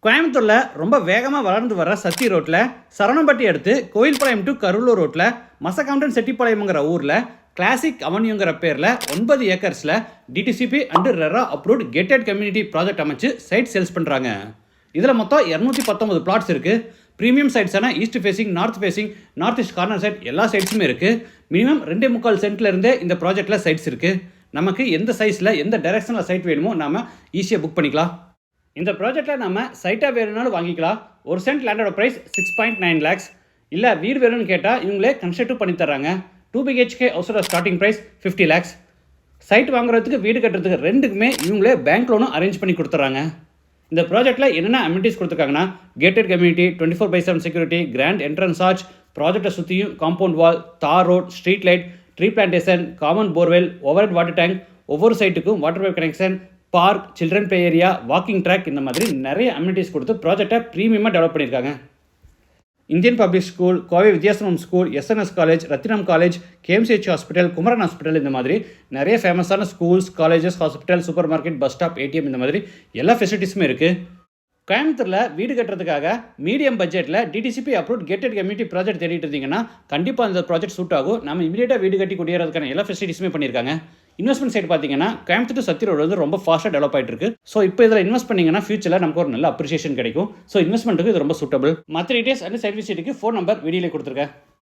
கோயம்புத்தூரில் ரொம்ப வேகமாக வளர்ந்து வர சத்தி ரோட்டில் சரவணம்பட்டி அடுத்து கோயில்பாளையம் டு கருவூர் ரோட்டில் மசகாம்டன் செட்டிப்பாளையம்ங்கிற ஊரில் கிளாசிக் அவென்யூங்கிற பேரில் 9 ஏக்கர்ஸில் DTCP and RERA approved gated community project அமைச்சு சைட் சேல்ஸ் பண்ணுறாங்க. இதில் மொத்தம் 219 பிளாட்ஸ் இருக்குது. ப்ரீமியம் சைட்ஸான east facing, north facing, north east corner site எல்லா சைட்ஸுமே இருக்குது. மினிமம் 2.25 சென்ட்லேருந்தே இந்த ப்ராஜெக்டில் சைட்ஸ் இருக்குது. நமக்கு எந்த சைஸில் எந்த டைரெக்ஷனில் சைட் வேணுமோ நாம் ஈஸியாக புக் பண்ணிக்கலாம். இந்த ப்ராஜெக்டில் நம்ம சைட்டாக வேணும்னாலும் வாங்கிக்கலாம். ஒரு சென்ட் லேண்டோட ப்ரைஸ் 6.9 lakhs. இல்லை வீடு வேணும்னு கேட்டால் இவங்களே கன்ஸ்ட்ரக்டிவ் பண்ணி தர்றாங்க. 2 BHK ஹவுஸோட ஸ்டார்டிங் ப்ரைஸ் 50 lakhs. சைட் வாங்குறதுக்கு வீடு கட்டுறதுக்கு ரெண்டுக்குமே இவங்களே பேங்க் லோனும் அரேஞ்ச் பண்ணி கொடுத்துட்றாங்க. இந்த ப்ராஜெக்ட்டில் என்னென்ன அமெனிட்டிஸ் கொடுத்துருக்காங்கன்னா gated community, 24/7 security, grand entrance arch, ப்ராஜெக்டை சுற்றியும் காம்பவுண்ட் வால், தார் road, street light, tree plantation, common borewell, overhead water tank, ஒவ்வொரு சைட்டுக்கும் water pipe connection, park, children play area, walking track, இந்த மாதிரி நிறைய அமெனிட்டிஸ் கொடுத்து ப்ராஜெக்டை ப்ரீமியமாக டெவலப் பண்ணியிருக்காங்க. Indian public school, Kovai Vidyasanam school, SNS college, Rathinam college, KMCH hospital, Kumaran hospital, இந்த மாதிரி நிறைய ஃபேமஸான schools, colleges, hospital, supermarket, bus stop, ATM, இந்த மாதிரி எல்லா ஃபெசிலிட்டிஸுமே இருக்குது. கோயம்புத்தூரில் வீடு கட்டுறதுக்காக மீடியம் பட்ஜெட்டில் DTCP approved gated community project தேடிட்டு இருந்தீங்கன்னா கண்டிப்பாக அந்த ப்ராஜெக்ட் சூட் ஆகும். நம்ம இமீடியட்டாக வீடு கட்டி குடியேறதுக்கான எல்லா ஃபெசிலிட்டிஸுமே பண்ணியிருக்காங்க. இன்வெஸ்ட்மெண்ட் சைடு பார்த்தீங்கன்னா கோயம்புத்தூர் டு சத்தி ரோடு வந்து ரொம்ப ஃபாஸ்ட்டாக டெவலப் ஆகிட்டு இருக்கு. ஸோ இப்போ இதில் இன்வெஸ்ட் பண்ணிங்கன்னா ஃபியூச்சரில் நமக்கு ஒரு நல்ல அப்ரிசியேஷன் கிடைக்கும். ஸோ இன்வெஸ்ட்மெண்ட்டுக்கு இது ரொம்ப சூட்டபிள். மற்ற details and service phone number வீடியோவில் கொடுத்துருக்கேன்.